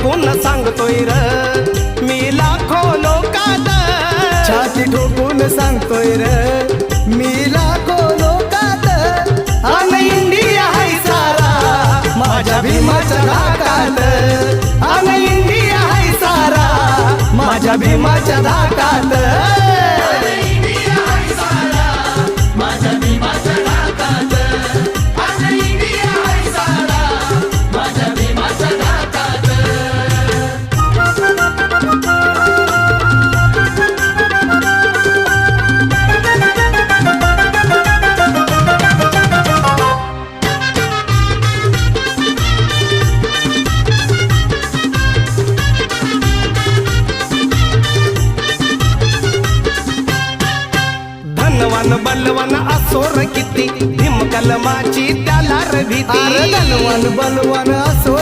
ठोकून सांगतोय र मी लाखो लोकात, छाती ठोकून सांगतोय र मी लाखो लोकात, अन इंडिया हाय सारा माझ्या भीमाच्या धाकात, अन इंडिया हाय सारा माझ्या भीमाच्या धाकात. धनवान बलवान असोर किती भीम कलमाची त्याला र भीती, धनवान बलवान असो